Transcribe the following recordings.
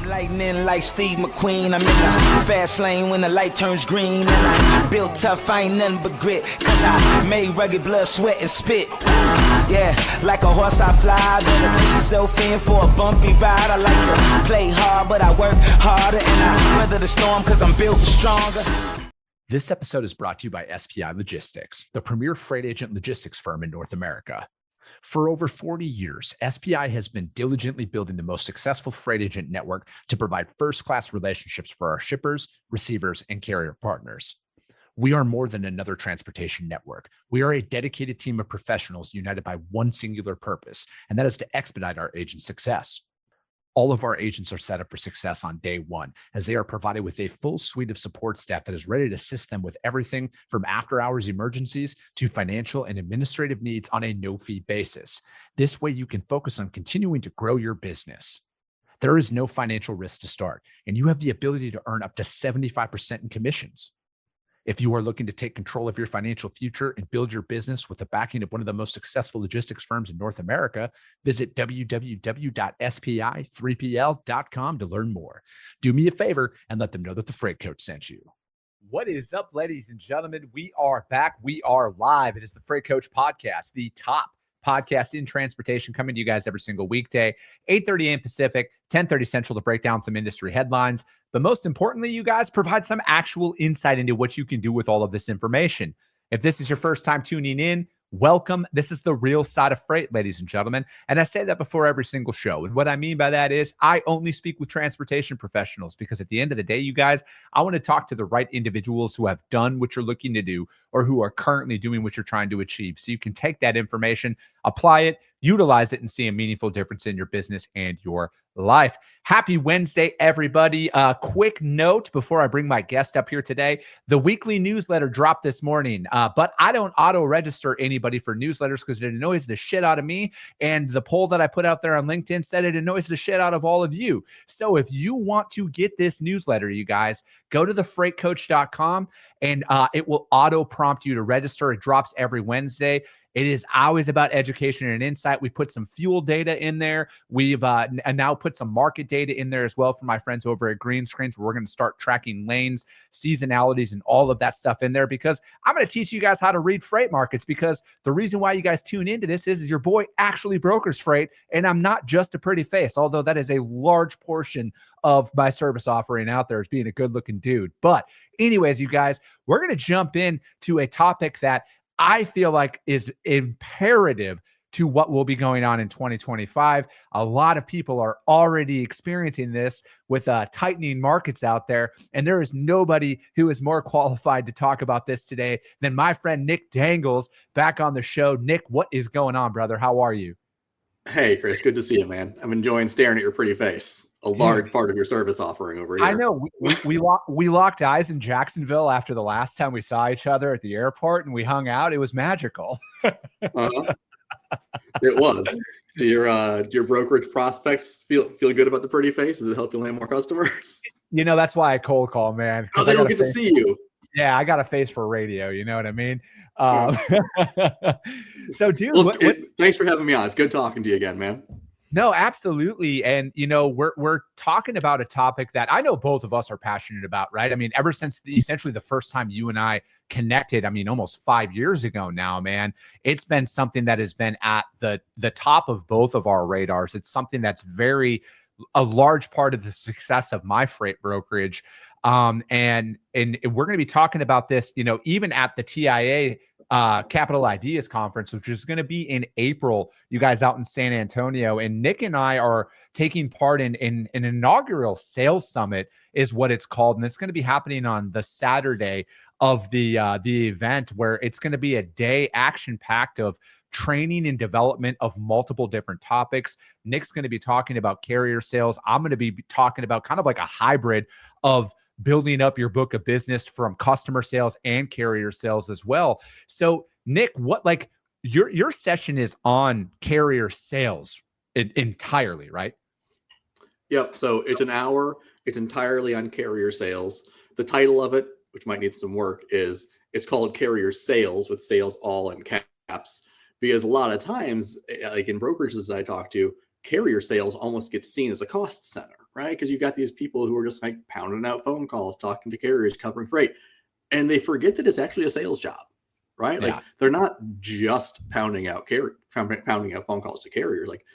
Lightning like Steve McQueen. I'm in the fast lane when the light turns green. And I built tough, I ain't nothing but grit. Cause I made rugged blood, sweat, and spit. Yeah, like a horse I fly. Better push yourself in for a bumpy ride. I like to play hard, but I work harder. And I weather the storm cause I'm built stronger. This episode is brought to you by SPI Logistics, the premier freight agent logistics firm in North America. For over 40 years, SPI has been diligently building the most successful freight agent network to provide first-class relationships for our shippers, receivers, and carrier partners. We are more than another transportation network. We are a dedicated team of professionals united by one singular purpose, and that is to expedite our agents' success. All of our agents are set up for success on day one, as they are provided with a full suite of support staff that is ready to assist them with everything from after-hours emergencies to financial and administrative needs on a no-fee basis. This way, you can focus on continuing to grow your business. There is no financial risk to start, and you have the ability to earn up to 75% in commissions. If you are looking to take control of your financial future and build your business with the backing of one of the most successful logistics firms in North America, visit www.spi3pl.com to learn more. Do me a favor and let them know that the Freight Coach sent you. What is up, ladies and gentlemen? We are back. We are live. It is the Freight Coach Podcast, the top podcast in transportation, coming to you guys every single weekday, 8:30 a.m. Pacific, 10:30 Central, to break down some industry headlines. But most importantly, you guys provide some actual insight into what you can do with all of this information. If this is your first time tuning in, welcome. This is the real side of freight, ladies and gentlemen. And I say that before every single show. And what I mean by that is I only speak with transportation professionals, because at the end of the day, you guys, I want to talk to the right individuals who have done what you're looking to do or who are currently doing what you're trying to achieve. So you can take that information, apply it, utilize it, and see a meaningful difference in your business and your life. Happy Wednesday, everybody. Quick note before I bring my guest up here today. The weekly newsletter dropped this morning, but I don't auto-register anybody for newsletters because it annoys the shit out of me. And the poll that I put out there on LinkedIn said it annoys the shit out of all of you. So if you want to get this newsletter, you guys, go to thefreightcoach.com and it will auto-prompt you to register. It drops every Wednesday. It is always about education and insight. We put some fuel data in there. We've now put some market data in there as well for my friends over at Green Screens, where we're going to start tracking lanes, seasonalities, and all of that stuff in there, because I'm going to teach you guys how to read freight markets, because the reason why you guys tune into this is your boy actually brokers freight, and I'm not just a pretty face, although that is a large portion of my service offering out there, as being a good-looking dude. But anyways, you guys, we're going to jump in to a topic that I feel like is imperative to what will be going on in 2025. A lot of people are already experiencing this with tightening markets out there, and there is nobody who is more qualified to talk about this today than my friend Nick Dangles, back on the show. Nick, what is going on, brother? How are you? Hey, Chris, good to see you, man. I'm enjoying staring at your pretty face. A large part of your service offering over here. I know. We locked eyes in Jacksonville after the last time we saw each other at the airport, and we hung out. It was magical. Uh-huh. It was. Do your brokerage prospects feel good about the pretty face? Does it help you land more customers? You know, that's why I cold call, man. Oh, they don't get to see you. Yeah, I got a face for radio. You know what I mean? So, dude, well, thanks for having me on. It's good talking to you again, man. No, absolutely. And, you know, we're talking about a topic that I know both of us are passionate about, right? I mean, ever since essentially the first time you and I connected, I mean, almost 5 years ago now, man, it's been something that has been at the top of both of our radars. It's something that's a large part of the success of my freight brokerage. And we're going to be talking about this, you know, even at the TIA Capital Ideas Conference, which is going to be in April, you guys, out in San Antonio. And Nick and I are taking part in an inaugural sales summit, is what it's called. And it's going to be happening on the Saturday of the event, where it's going to be a day action-packed of training and development of multiple different topics. Nick's going to be talking about carrier sales. I'm going to be talking about kind of like a hybrid of building up your book of business from customer sales and carrier sales as well. So Nick, what, like, your session is on carrier sales entirely, right? Yep. So it's an hour. It's entirely on carrier sales. The title of it, which might need some work, is it's called Carrier Sales, with sales all in caps, because a lot of times, like in brokerages I talk to, carrier sales almost gets seen as a cost center, right? Because you've got these people who are just like pounding out phone calls, talking to carriers, covering freight, and they forget that it's actually a sales job, right? Yeah. Like they're not just pounding out phone calls to carriers. Like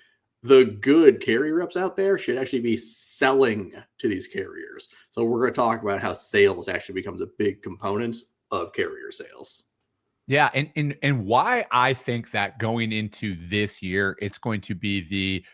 the good carrier reps out there should actually be selling to these carriers. So we're going to talk about how sales actually becomes a big component of carrier sales. Yeah, and why I think that going into this year, it's going to be the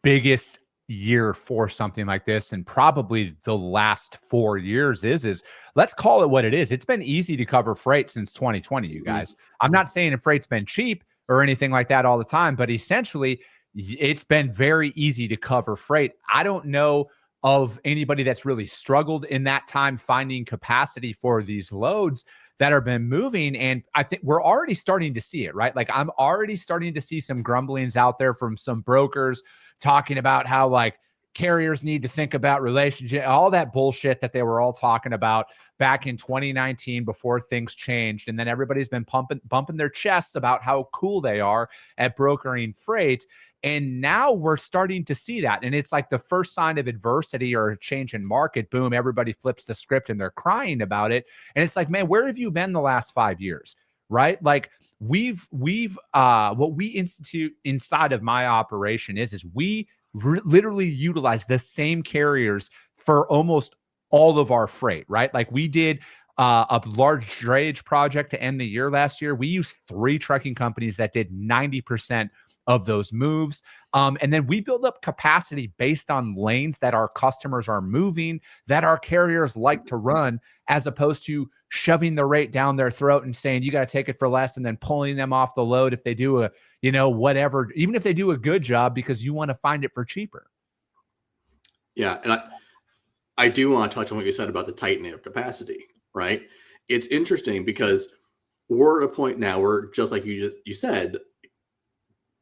biggest year for something like this, and probably the last 4 years is let's call it what it is. It's been easy to cover freight since 2020, you guys. I'm not saying freight's been cheap or anything like that all the time, but essentially it's been very easy to cover freight. I don't know of anybody that's really struggled in that time finding capacity for these loads that have been moving. And I think we're already starting to see it, right? Like I'm already starting to see some grumblings out there from some brokers talking about how like carriers need to think about relationship, all that bullshit that they were all talking about back in 2019 before things changed. And then everybody's been bumping their chests about how cool they are at brokering freight. And now we're starting to see that. And it's like the first sign of adversity or a change in market. Boom, everybody flips the script and they're crying about it. And it's like, man, where have you been the last 5 years? Right? Like we've what we institute inside of my operation is we literally utilize the same carriers for almost all of our freight, right? Like we did a large drayage project to end the year last year. We used 3 trucking companies that did 90% of those moves. And then we build up capacity based on lanes that our customers are moving, that our carriers like to run, as opposed to shoving the rate down their throat and saying, you got to take it for less, and then pulling them off the load if they do a, whatever, even if they do a good job because you want to find it for cheaper. Yeah. And I do want to touch on what you said about the tightening of capacity, right? It's interesting because we're at a point now where, just like you said,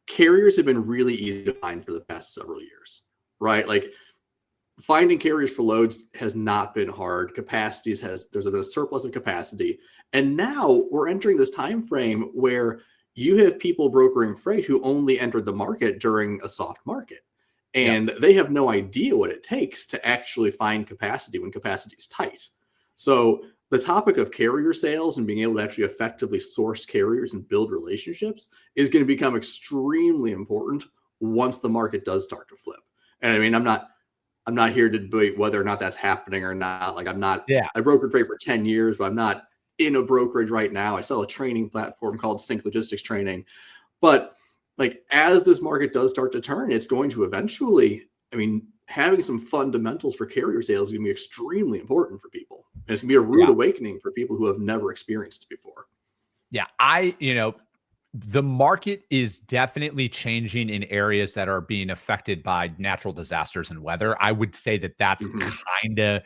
carriers have been really easy to find for the past several years, right? Like finding carriers for loads has not been hard. There's been a surplus of capacity. And now we're entering this time frame where you have people brokering freight who only entered the market during a soft market. And they have no idea what it takes to actually find capacity when capacity is tight. So the topic of carrier sales and being able to actually effectively source carriers and build relationships is going to become extremely important once the market does start to flip. And I mean, I'm not here to debate whether or not that's happening or not. Like I brokered freight for 10 years, but I'm not in a brokerage right now. I sell a training platform called Sync Logistics Training. But like as this market does start to turn, it's going to eventually, having some fundamentals for carrier sales is going to be extremely important for people. And it's going to be a rude awakening for people who have never experienced it before. Yeah. The market is definitely changing in areas that are being affected by natural disasters and weather. I would say that that's kind of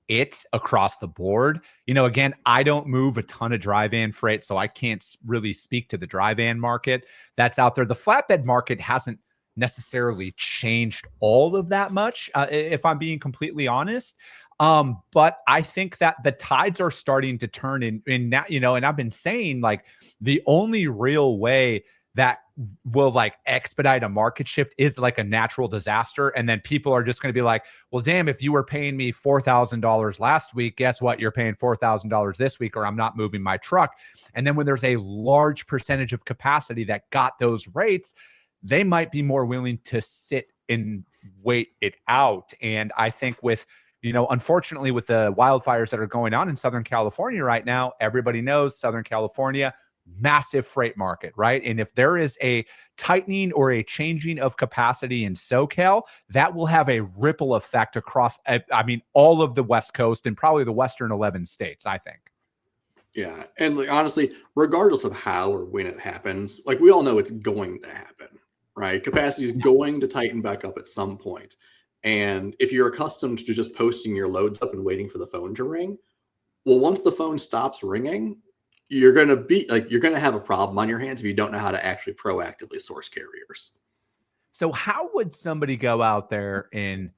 it across the board. Again, I don't move a ton of dry van freight, so I can't really speak to the dry van market that's out there. The flatbed market hasn't necessarily changed all of that much, if I'm being completely honest. But I think that the tides are starting to turn in now, and I've been saying like the only real way that will like expedite a market shift is like a natural disaster. And then people are just going to be like, well, damn, if you were paying me $4,000 last week, guess what? You're paying $4,000 this week, or I'm not moving my truck. And then when there's a large percentage of capacity that got those rates, they might be more willing to sit and wait it out. And I think with, unfortunately, with the wildfires that are going on in Southern California right now, everybody knows Southern California, massive freight market, right? And if there is a tightening or a changing of capacity in SoCal, that will have a ripple effect across, all of the West Coast and probably the Western 11 states, I think. Yeah. And like, honestly, regardless of how or when it happens, like we all know it's going to happen, right? Capacity is going to tighten back up at some point. And if you're accustomed to just posting your loads up and waiting for the phone to ring, well, once the phone stops ringing, you're going to have a problem on your hands if you don't know how to actually proactively source carriers. So how would somebody go out there and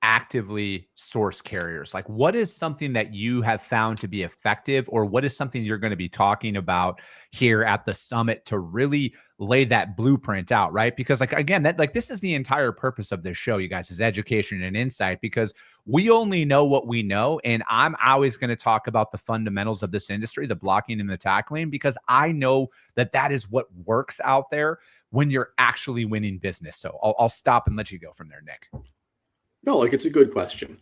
actively source carriers? Like what is something that you have found to be effective, or what is something you're going to be talking about here at the summit to really lay that blueprint out, right? Because like, again, that like, this is the entire purpose of this show, you guys, is education and insight, because we only know what we know. And I'm always going to talk about the fundamentals of this industry, the blocking and the tackling, because I know that that is what works out there when you're actually winning business. So I'll stop and let you go from there, Nick. No, like it's a good question.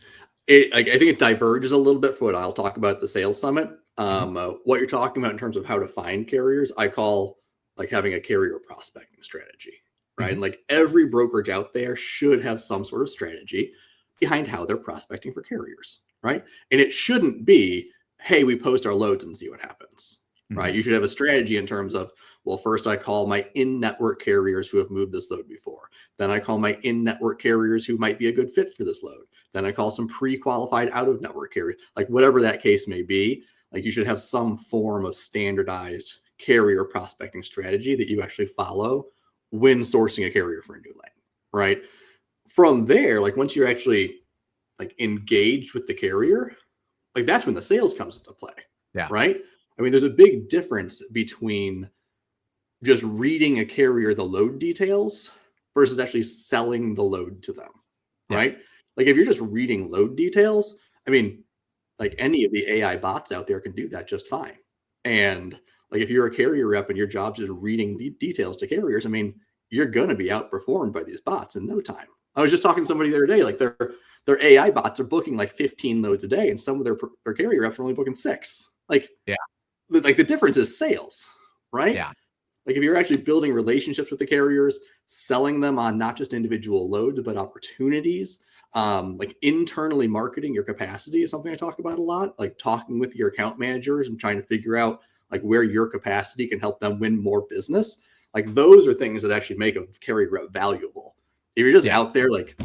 I think it diverges a little bit from what I'll talk about at the sales summit. What you're talking about in terms of how to find carriers, I call like having a carrier prospecting strategy, right? And like every brokerage out there should have some sort of strategy behind how they're prospecting for carriers, right? And it shouldn't be, hey, we post our loads and see what happens, right? You should have a strategy in terms of, well, first I call my in-network carriers who have moved this load before. Then I call my in-network carriers who might be a good fit for this load. Then I call some pre-qualified out-of-network carriers, like whatever that case may be. Like you should have some form of standardized carrier prospecting strategy that you actually follow when sourcing a carrier for a new lane, right? From there, like once you're actually like engaged with the carrier, like that's when the sales comes into play. Yeah. Right. I mean, there's a big difference between just reading a carrier the load details versus actually selling the load to them. Right. Like if you're just reading load details, I mean, like any of the AI bots out there can do that just fine. And like if you're a carrier rep and your job's just reading the details to carriers, I mean, you're going to be outperformed by these bots in no time. I was just talking to somebody the other day, like their AI bots are booking like 15 loads a day, and some of their carrier reps are only booking 6. Like, like the difference is sales, right? Yeah. Like if you're actually building relationships with the carriers, selling them on not just individual loads, but opportunities, like internally marketing your capacity is something I talk about a lot, like talking with your account managers and trying to figure out like where your capacity can help them win more business. Like those are things that actually make a carrier rep valuable. If you're just out there like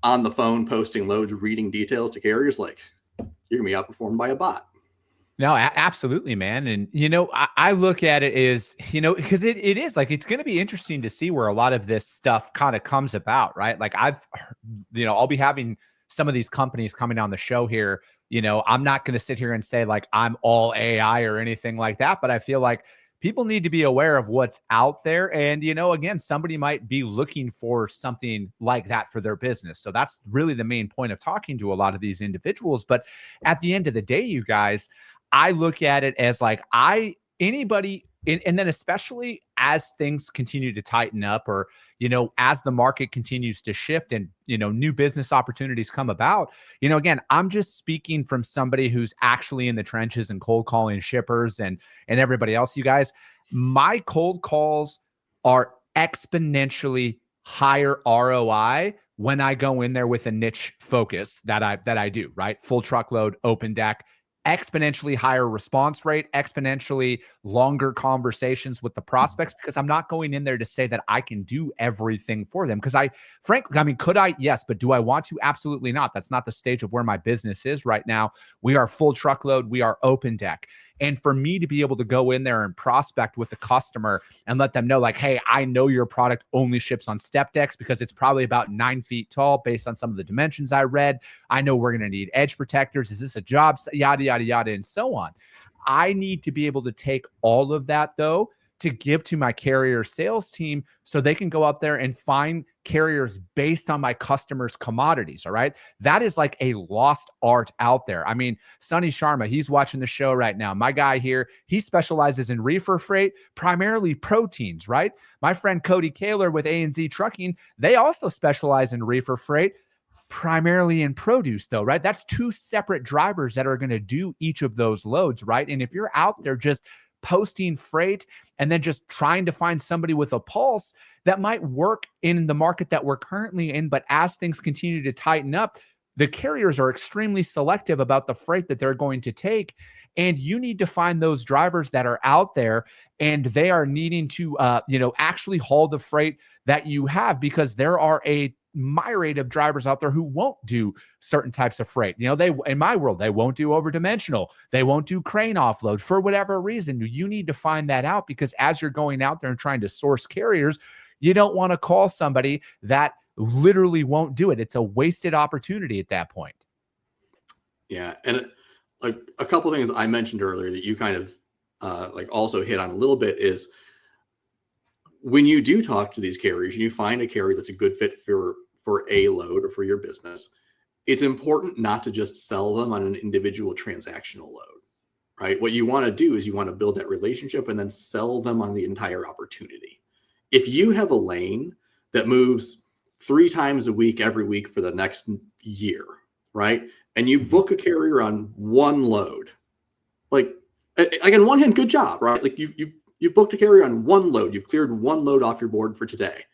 on the phone, posting loads, reading details to carriers, like you're going to be outperformed by a bot. No, absolutely, man. And, you know, I look at it as, you know, because it is like, it's going to be interesting to see where a lot of this stuff kind of comes about, right? Like I'll be having some of these companies coming on the show here. You know, I'm not going to sit here and say like I'm all AI or anything like that, but I feel like people need to be aware of what's out there. And, you know, again, somebody might be looking for something like that for their business. So that's really the main point of talking to a lot of these individuals. But at the end of the day, you guys, I look at it as like anybody, and then especially as things continue to tighten up, or, you know, as the market continues to shift and, you know, new business opportunities come about, you know, again, I'm just speaking from somebody who's actually in the trenches and cold calling shippers and everybody else, you guys. My cold calls are exponentially higher ROI when I go in there with a niche focus that I do, right? Full truckload, open deck. Exponentially higher response rate, exponentially longer conversations with the prospects, because I'm not going in there to say that I can do everything for them. Because frankly, I mean, could I? Yes, but do I want to? Absolutely not. That's not the stage of where my business is right now. We are full truckload. We are open deck. And for me to be able to go in there and prospect with the customer and let them know like, hey, I know your product only ships on step decks because it's probably about 9 feet tall based on some of the dimensions I read. I know we're going to need edge protectors. Is this a job? Yada, yada, yada, and so on. I need to be able to take all of that, though, to give to my carrier sales team so they can go out there and find carriers based on my customers' commodities. All right. That is like a lost art out there. I mean, Sonny Sharma, he's watching the show right now. My guy here, he specializes in reefer freight, primarily proteins, right? My friend Cody Kaler with A&Z Trucking, they also specialize in reefer freight, primarily in produce, though, right? That's 2 separate drivers that are going to do each of those loads, right? And if you're out there just posting freight and then just trying to find somebody with a pulse that might work in the market that we're currently in, but as things continue to tighten up, the carriers are extremely selective about the freight that they're going to take. And you need to find those drivers that are out there and they are needing to, actually haul the freight that you have, because there are a myriad of drivers out there who won't do certain types of freight. You know, in my world, they won't do overdimensional. They won't do crane offload for whatever reason. You need to find that out, because as you're going out there and trying to source carriers, you don't want to call somebody that literally won't do it. It's a wasted opportunity at that point. Yeah. And like a couple of things I mentioned earlier that you kind of like also hit on a little bit is when you do talk to these carriers and you find a carrier that's a good fit for a load or for your business, it's important not to just sell them on an individual transactional load, right? What you want to do is you want to build that relationship and then sell them on the entire opportunity. If you have a lane that moves 3 times a week, every week for the next year, right? And you book a carrier on one load, like on one hand, good job, right? Like you've booked a carrier on one load. You've cleared one load off your board for today.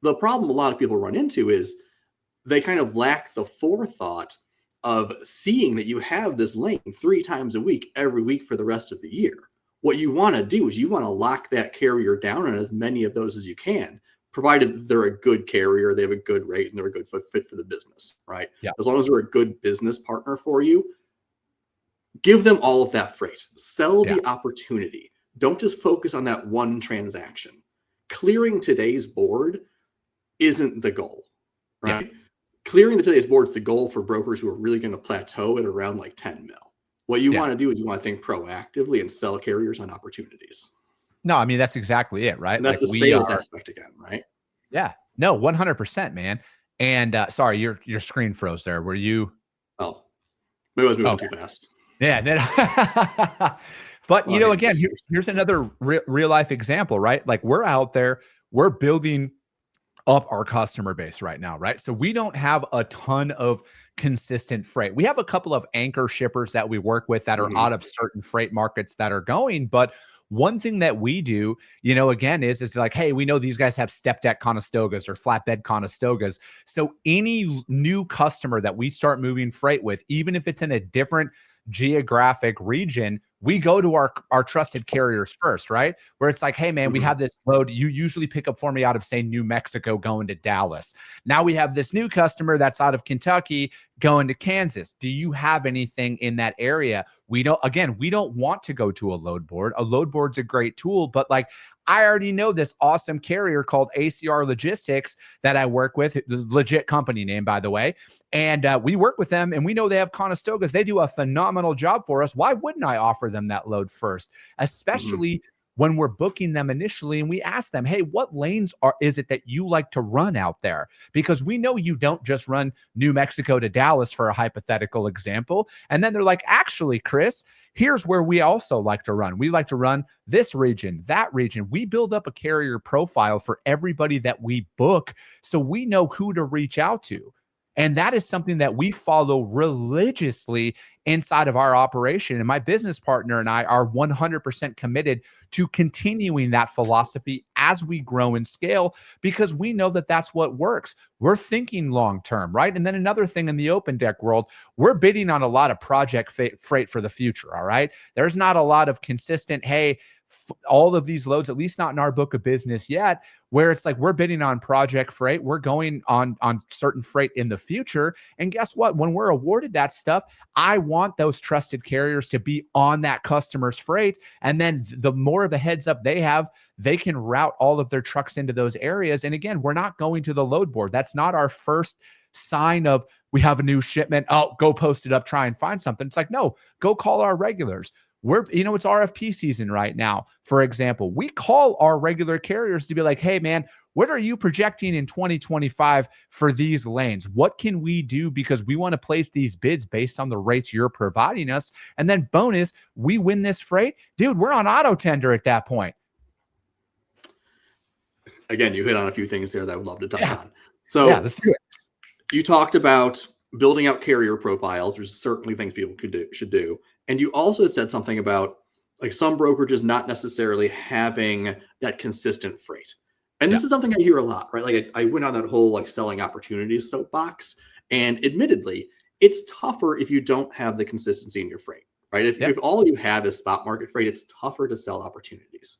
The problem a lot of people run into is they kind of lack the forethought of seeing that you have this lane 3 times a week, every week for the rest of the year. What you want to do is you want to lock that carrier down on as many of those as you can, provided they're a good carrier, they have a good rate, and they're a good fit for the business, right? Yeah. As long as they're a good business partner for you, give them all of that freight. Sell the opportunity. Don't just focus on that one transaction. Clearing today's board isn't the goal, right? Yeah. Clearing today's board is the goal for brokers who are really going to plateau at around like 10 mil. What you want to do is you want to think proactively and sell carriers on opportunities. No, I mean, that's exactly it, right? And that's like the sales aspect again, right? Yeah. No, 100%, man. And sorry, your screen froze there. Were you? Oh, maybe I was moving too fast. Yeah. But, again, here's another real life example, right? Like we're out there, we're building up our customer base right now, right? So we don't have a ton of consistent freight. We have a couple of anchor shippers that we work with that are out of certain freight markets that are going. But one thing that we do, again, is like, hey, we know these guys have step deck Conestogas or flatbed Conestogas. So any new customer that we start moving freight with, even if it's in a different geographic region, we go to our trusted carriers first, right? Where it's like, hey, man, we have this load. You usually pick up for me out of, say, New Mexico going to Dallas. Now we have this new customer that's out of Kentucky going to Kansas. Do you have anything in that area? We don't want to go to a load board. A load board's a great tool, but like, I already know this awesome carrier called ACR Logistics that I work with, legit company name, by the way. And we work with them and we know they have Conestogas. They do a phenomenal job for us. Why wouldn't I offer them that load first? Especially when we're booking them initially and we ask them, hey, what lanes is it that you like to run out there? Because we know you don't just run New Mexico to Dallas for a hypothetical example. And then they're like, actually, Chris, here's where we also like to run. We like to run this region, that region. We build up a carrier profile for everybody that we book so we know who to reach out to. And that is something that we follow religiously inside of our operation. And my business partner and I are 100% committed to continuing that philosophy as we grow and scale, because we know that that's what works. We're thinking long-term, right? And then another thing in the open deck world, we're bidding on a lot of project freight for the future, all right? There's not a lot of consistent, hey, all of these loads, at least not in our book of business yet, where it's like we're bidding on project freight. We're going on certain freight in the future. And guess what? When we're awarded that stuff, I want those trusted carriers to be on that customer's freight. And then the more of a heads up they have, they can route all of their trucks into those areas. And again, we're not going to the load board. That's not our first sign of we have a new shipment. Oh, go post it up, try and find something. It's like, no, go call our regulars. It's RFP season right now. For example, we call our regular carriers to be like, hey, man, what are you projecting in 2025 for these lanes? What can we do? Because we want to place these bids based on the rates you're providing us. And then bonus, we win this freight. Dude, we're on auto tender at that point. Again, you hit on a few things there that I would love to touch on. So let's do it. You talked about building out carrier profiles. There's certainly things people should do. And you also said something about like some brokerages not necessarily having that consistent freight. And this is something I hear a lot, right? Like I went on that whole like selling opportunities soapbox, and admittedly, it's tougher if you don't have the consistency in your freight, right? If all you have is spot market freight, it's tougher to sell opportunities.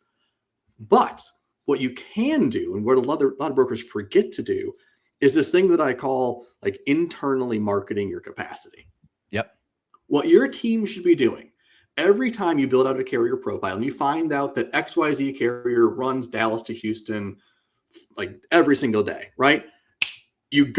But what you can do, and what a lot of brokers forget to do, is this thing that I call like internally marketing your capacity. What your team should be doing every time you build out a carrier profile and you find out that XYZ carrier runs Dallas to Houston like every single day, right? You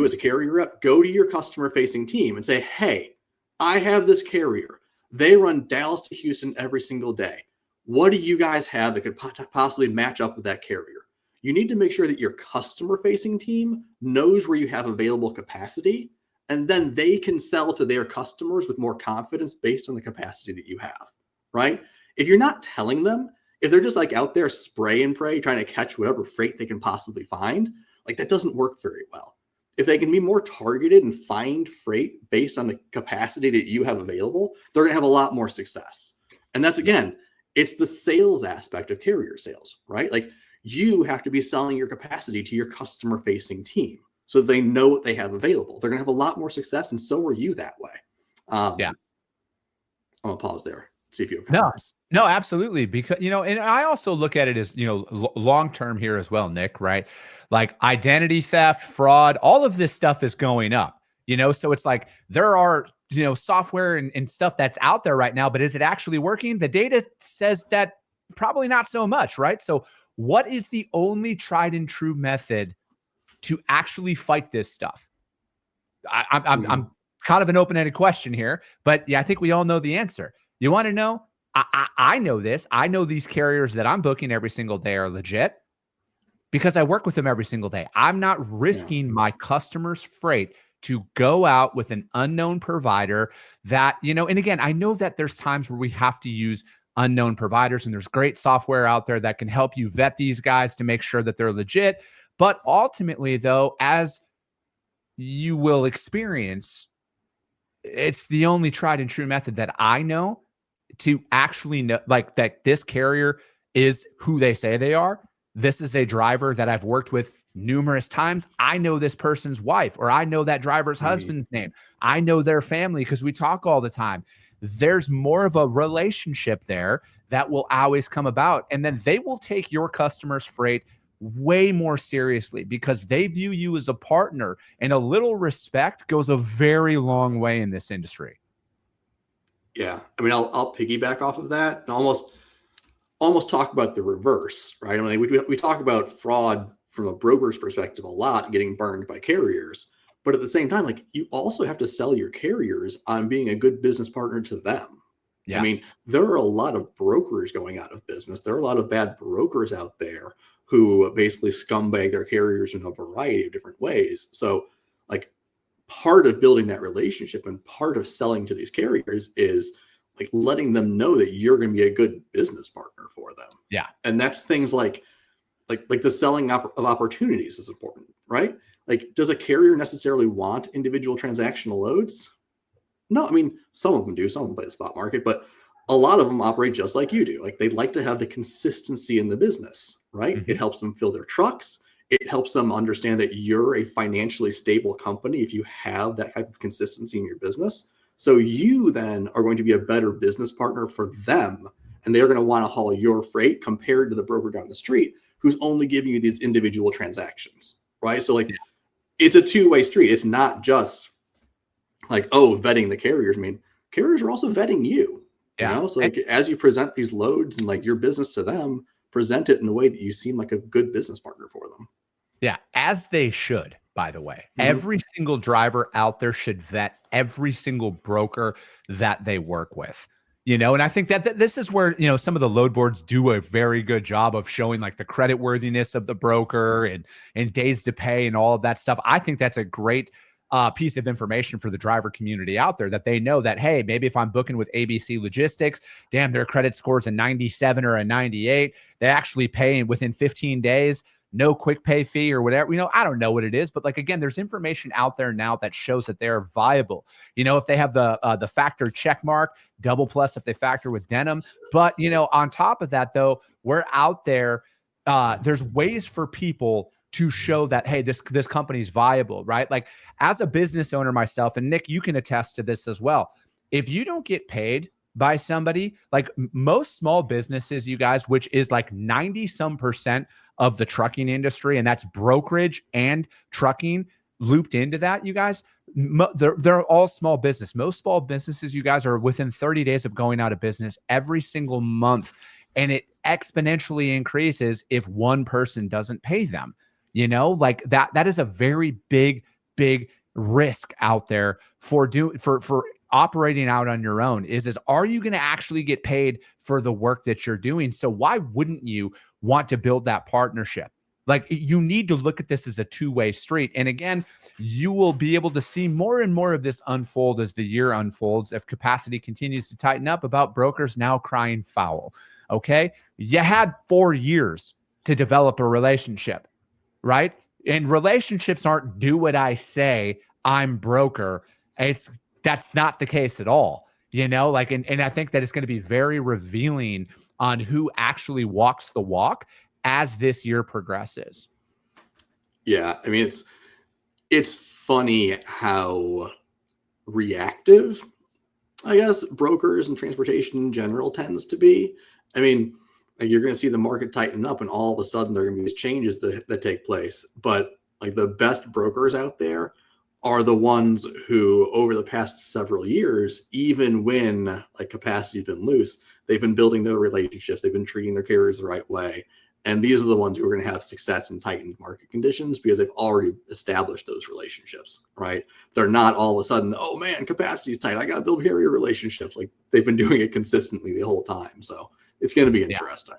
as a carrier rep, go to your customer facing team and say, hey, I have this carrier. They run Dallas to Houston every single day. what do you guys have that could possibly match up with that carrier? You need to make sure that your customer facing team knows where you have available capacity, and then they can sell to their customers with more confidence based on the capacity that you have, right? If you're not telling them, if they're just like out there spray and pray, trying to catch whatever freight they can possibly find, like that doesn't work very well. If they can be more targeted and find freight based on the capacity that you have available, they're going to have a lot more success. And that's, again, it's the sales aspect of carrier sales, right? Like you have to be selling your capacity to your customer facing team so they know what they have available. They're going to have a lot more success, and so are you that way. Yeah. I'm going to pause there. See if you have comments. No, absolutely. Because, and I also look at it as, long-term here as well, Nick, right? Like identity theft, fraud, all of this stuff is going up, so it's like there are, software and stuff that's out there right now, but is it actually working? The data says that probably not so much, right? So what is the only tried and true method to actually fight this stuff? I'm kind of an open-ended question here, but yeah, I think we all know the answer. You want to know? I know this. I know these carriers that I'm booking every single day are legit because I work with them every single day. I'm not risking my customers' freight to go out with an unknown provider that, and again, I know that there's times where we have to use unknown providers, and there's great software out there that can help you vet these guys to make sure that they're legit. But ultimately, though, as you will experience, it's the only tried and true method that I know to actually know, like, that this carrier is who they say they are. This is a driver that I've worked with numerous times. I know this person's wife, or I know that driver's husband's name. I know their family because we talk all the time. There's more of a relationship there that will always come about. And then they will take your customer's freight way more seriously because they view you as a partner, and a little respect goes a very long way in this industry. Yeah. I mean, I'll piggyback off of that and almost talk about the reverse, right? I mean, we talk about fraud from a broker's perspective a lot, getting burned by carriers, but at the same time, like, you also have to sell your carriers on being a good business partner to them. Yes. I mean, there are a lot of brokers going out of business. There are a lot of bad brokers out there who basically scumbag their carriers in a variety of different ways. So, like, part of building that relationship and part of selling to these carriers is like letting them know that you're going to be a good business partner for them. Yeah. And that's things like the selling of opportunities is important, right? Like, does a carrier necessarily want individual transactional loads? No, I mean, some of them do, some of them play the spot market, but a lot of them operate just like you do. Like, they'd like to have the consistency in the business, right? Mm-hmm. It helps them fill their trucks. It helps them understand that you're a financially stable company if you have that type of consistency in your business. So you then are going to be a better business partner for them, and they're going to want to haul your freight compared to the broker down the street who's only giving you these individual transactions, right? So, like, it's a two-way street. It's not just like, vetting the carriers. I mean, carriers are also vetting you. Yeah. So, like, as you present these loads and like your business to them, present it in a way that you seem like a good business partner for them. Yeah, as they should, by the way. Mm-hmm. Every single driver out there should vet every single broker that they work with. And I think that this is where, some of the load boards do a very good job of showing like the credit worthiness of the broker and days to pay and all of that stuff. I think that's a great piece of information for the driver community out there, that they know that, hey, maybe if I'm booking with ABC Logistics, damn, their credit score is a 97 or a 98. They actually pay within 15 days, no quick pay fee or whatever. I don't know what it is, but like, again, there's information out there now that shows that they're viable. If they have the factor check mark, double plus if they factor with denim. But, on top of that, though, we're out there. There's ways for people to show that, hey, this company is viable, right? Like, as a business owner myself, and Nick, you can attest to this as well. If you don't get paid by somebody, like most small businesses, you guys, which is like 90% of the trucking industry, and that's brokerage and trucking looped into that, you guys, they're all small business. Most small businesses, you guys, are within 30 days of going out of business every single month. And it exponentially increases if one person doesn't pay them. Like that is a very big risk out there for operating out on your own is are you going to actually get paid for the work that you're doing? So why wouldn't you want to build that partnership? Like, you need to look at this as a two-way street. And again, you will be able to see more and more of this unfold as the year unfolds if capacity continues to tighten up, about brokers now crying foul. Okay. You had 4 years to develop a relationship, right? And relationships aren't do what I say, I'm broker. That's not the case at all. And I think that it's going to be very revealing on who actually walks the walk as this year progresses. Yeah. I mean, it's funny how reactive, I guess, brokers and transportation in general tends to be. I mean, like, you're going to see the market tighten up and all of a sudden there are going to be these changes that take place. But like, the best brokers out there are the ones who, over the past several years, even when like capacity has been loose, they've been building their relationships. They've been treating their carriers the right way. And these are the ones who are going to have success in tightened market conditions because they've already established those relationships, right? They're not all of a sudden, oh man, capacity is tight, I got to build carrier relationships. Like, they've been doing it consistently the whole time. So it's going to be interesting.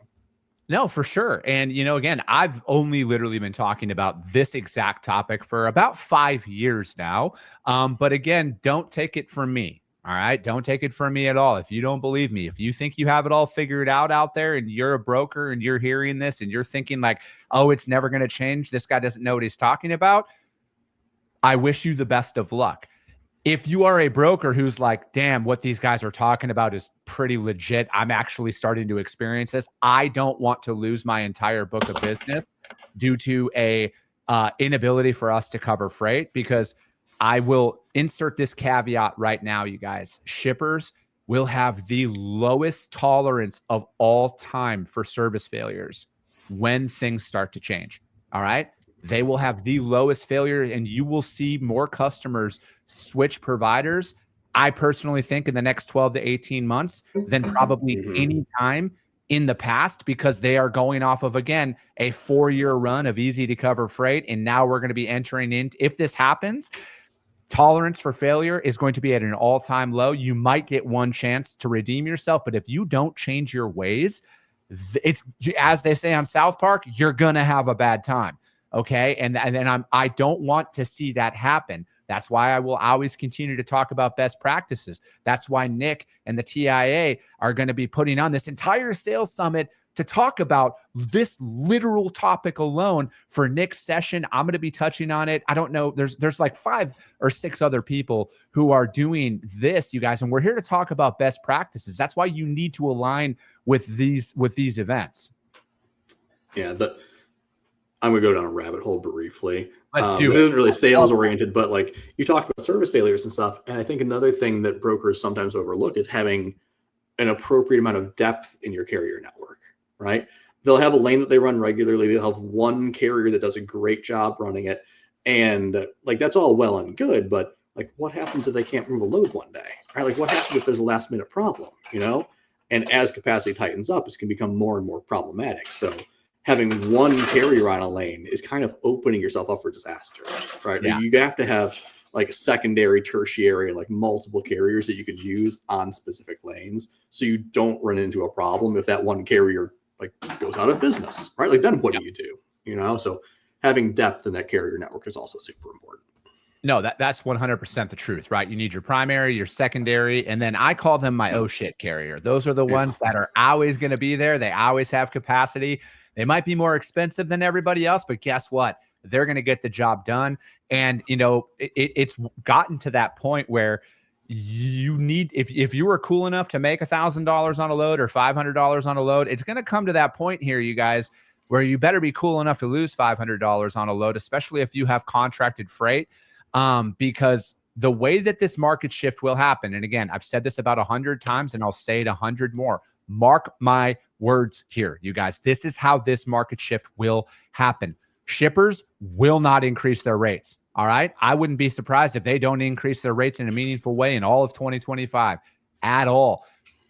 No, for sure. And, again, I've only literally been talking about this exact topic for about 5 years now. But again, don't take it from me. All right. Don't take it from me at all. If you don't believe me, if you think you have it all figured out there and you're a broker and you're hearing this and you're thinking like, oh, it's never going to change, this guy doesn't know what he's talking about, I wish you the best of luck. If you are a broker who's like, damn, what these guys are talking about is pretty legit, I'm actually starting to experience this, I don't want to lose my entire book of business due to a inability for us to cover freight, because I will insert this caveat right now, you guys. Shippers will have the lowest tolerance of all time for service failures when things start to change. All right. They will have the lowest failure, and you will see more customers switch providers, I personally think, in the next 12 to 18 months than probably any time in the past, because they are going off of, again, a 4-year run of easy to cover freight. And now we're going to be entering in. If this happens, tolerance for failure is going to be at an all-time low. You might get one chance to redeem yourself, but if you don't change your ways, it's, as they say on South Park, you're going to have a bad time. Okay. And then I don't want to see that happen. That's why I will always continue to talk about best practices. That's why Nick and the TIA are going to be putting on this entire sales summit to talk about this literal topic alone for Nick's session. I'm going to be touching on it. I don't know. There's like 5 or 6 other people who are doing this, you guys, and we're here to talk about best practices. That's why you need to align with these events. Yeah, I'm going to go down a rabbit hole briefly. Let's do it. This isn't really sales oriented, but like, you talked about service failures and stuff. And I think another thing that brokers sometimes overlook is having an appropriate amount of depth in your carrier network, right? They'll have a lane that they run regularly. They'll have one carrier that does a great job running it. And like, that's all well and good, but like, what happens if they can't move a load one day, right? Like, what happens if there's a last minute problem, And as capacity tightens up, it's going to become more and more problematic. So having one carrier on a lane is kind of opening yourself up for disaster, right? Yeah. You have to have like a secondary, tertiary, and like multiple carriers that you could use on specific lanes, so you don't run into a problem if that one carrier like goes out of business, right? Like, then what do you do? So having depth in that carrier network is also super important. No, that's 100% the truth, right? You need your primary, your secondary, and then I call them my oh shit carrier. Those are the ones that are always going to be there. They always have capacity. They might be more expensive than everybody else, but guess what? They're going to get the job done. And, it's gotten to that point where you need, if you were cool enough to make $1,000 on a load or $500 on a load, it's going to come to that point here, you guys, where you better be cool enough to lose $500 on a load, especially if you have contracted freight. Because the way that this market shift will happen, and again, I've said this about 100 times and I'll say it 100 more. Mark my words here, you guys. This is how this market shift will happen. Shippers will not increase their rates. All right. I wouldn't be surprised if they don't increase their rates in a meaningful way in all of 2025 at all.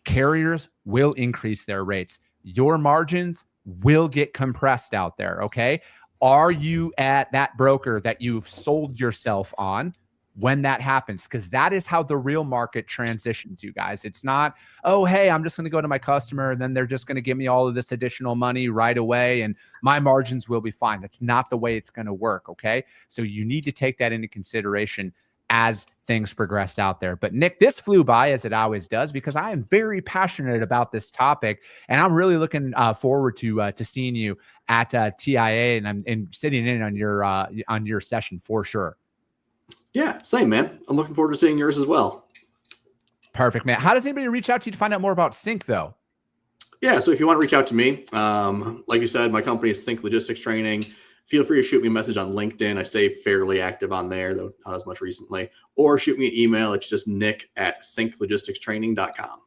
Carriers will increase their rates. Your margins will get compressed out there. Okay. Are you at that broker that you've sold yourself on? when that happens, because that is how the real market transitions, you guys. It's not, oh, hey, I'm just going to go to my customer and then they're just going to give me all of this additional money right away and my margins will be fine. That's not the way it's going to work. Okay. So you need to take that into consideration as things progressed out there. But Nick, this flew by, as it always does, because I am very passionate about this topic, and I'm really looking forward to seeing you at TIA, and I'm sitting in on your session for sure. Yeah, same, man. I'm looking forward to seeing yours as well. Perfect, man. How does anybody reach out to you to find out more about Sync, though? Yeah, so if you want to reach out to me, like you said, my company is Sync Logistics Training. Feel free to shoot me a message on LinkedIn. I stay fairly active on there, though not as much recently. Or shoot me an email. It's just nick@synclogisticstraining.com.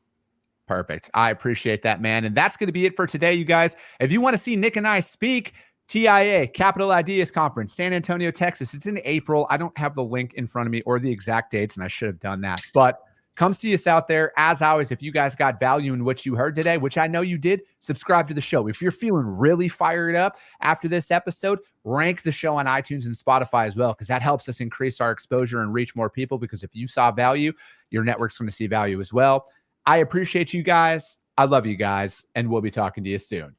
Perfect. I appreciate that, man. And that's going to be it for today, you guys. If you want to see Nick and I speak, TIA, Capital Ideas Conference, San Antonio, Texas. It's in April. I don't have the link in front of me or the exact dates, and I should have done that. But come see us out there. As always, if you guys got value in what you heard today, which I know you did, subscribe to the show. If you're feeling really fired up after this episode, rank the show on iTunes and Spotify as well, because that helps us increase our exposure and reach more people, because if you saw value, your network's going to see value as well. I appreciate you guys. I love you guys, and we'll be talking to you soon.